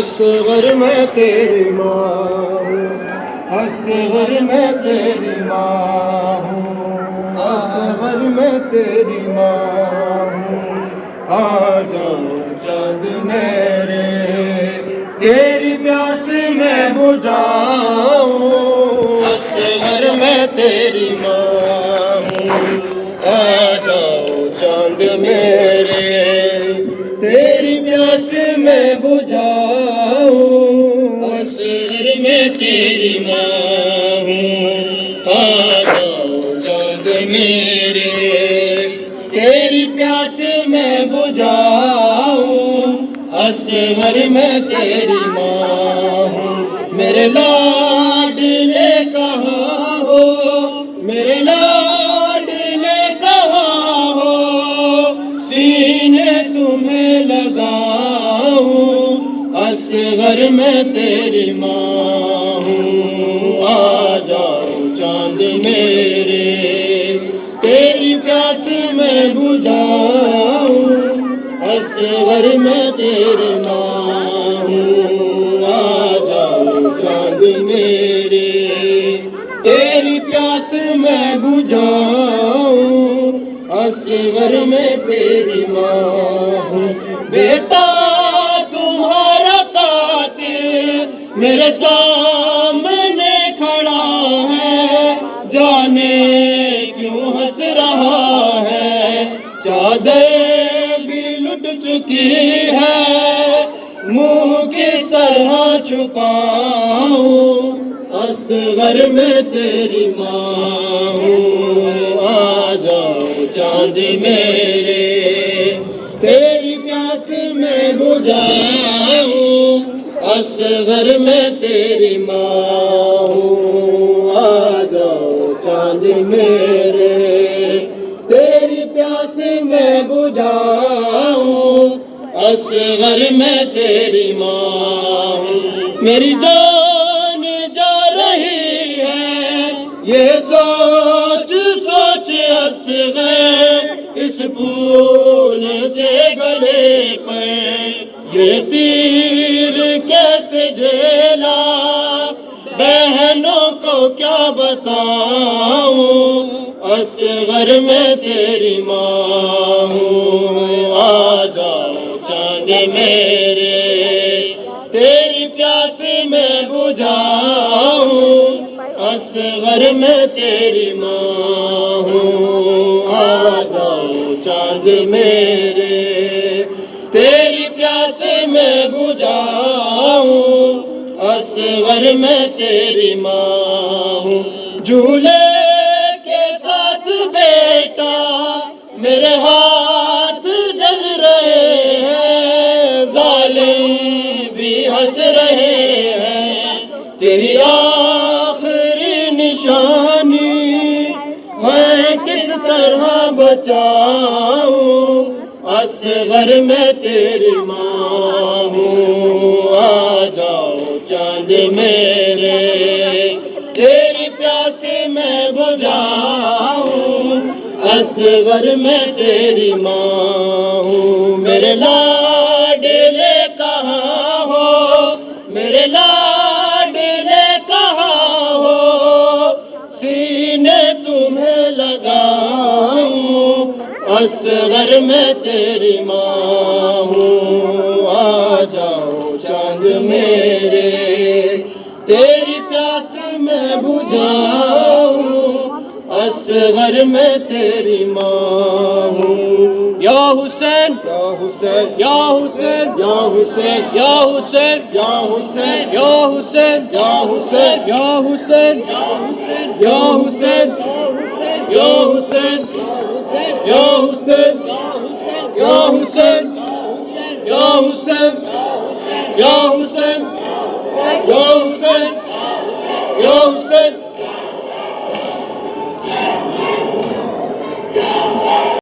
اصغر میں تیری ماں ہوں، اصغر میں تیری ماں ہوں، اصغر میں تیری ماں ہوں۔ آ جاؤ چاند میرے تیری پیاس میں بجھاؤں، اصغر میں تیری ماں ہوں۔ آ جاؤ چاند میرے تیری پیاس میں بجھاؤں، اصغر میں تیری ماں ہوں۔ آ جاؤ چاند میرے تیری پیاس میں بجھاؤں، اصغر میں تیری ماں ہوں۔ میرے لاڈلے کہاں ہو، میرے لاڈلے کہاں ہو، سینے تمہیں لگاؤں، اصغر میں تیری ماں ہوں۔ آ جاؤ چاند میرے تیری پیاس میں بجھاؤں، اصغر میں تیری ماں ہوں۔ آ جاؤ چاند میرے تیری پیاس میں بجھاؤں، اصغر میں تیری ماں ہوں۔ بیٹا تمہارا قاتل میرے سامنے کھڑا ہے، جانے کیوں ہنس رہا ہے، چادر بھی لٹ چکی ہے، منہ کس طرح چھپاؤں، اصغر میں تیری ماں ہوں۔ آ جاؤ چاند میرے تیری پیاس میں بجھاؤں، اصغر میں تیری ماں ہوں۔ آ جاؤ چاند میرے تیری پیاس میں بجھاؤں، اصغر میں تیری ماں ہوں۔ میری جان جا رہی ہے یہ سوچ سوچ اصغر، اس پھول سے گلے پر یہ تیر کیسے جھیلا، بہنوں کو کیا بتاؤں، اصغر میں تیری ماں ہوں۔ آ جاؤ چاند میرے تیری پیاس میں بجھاؤں، اصغر میں تیری ماں ہوں۔ آ جاؤ چاند میرے تیری پیاس میں بجھاؤں، اصغر میں تیری ماں ہوں۔ جھولے کے ساتھ بیٹا میرے ہاتھ جل رہے ہیں، ظالم بھی ہنس رہے ہیں، تیری آخری نشانی میں کس طرح بچاؤں، اصغر میں تیری ماں ہوں۔ آ جاؤ چاند میرے تیری پیاس میں بجھاؤں، اصغر میں تیری ماں ہوں۔ میرے لاڈلے کہاں ہو، میرے لاڈلے کہاں ہو، سینے تمہیں لگاؤں، اصغر میں تیری ماں ہوں۔ آ جاؤ چاند میرے تیری پیاس میں بجھاؤں، اصغر میں تیری ماں ہوں۔ یا حسین یا حسین یا حسین یا حسین یا حسین یا حسین یا حسین یا حسین یا حسین یا حسین یا حسین یا حسین یا حسین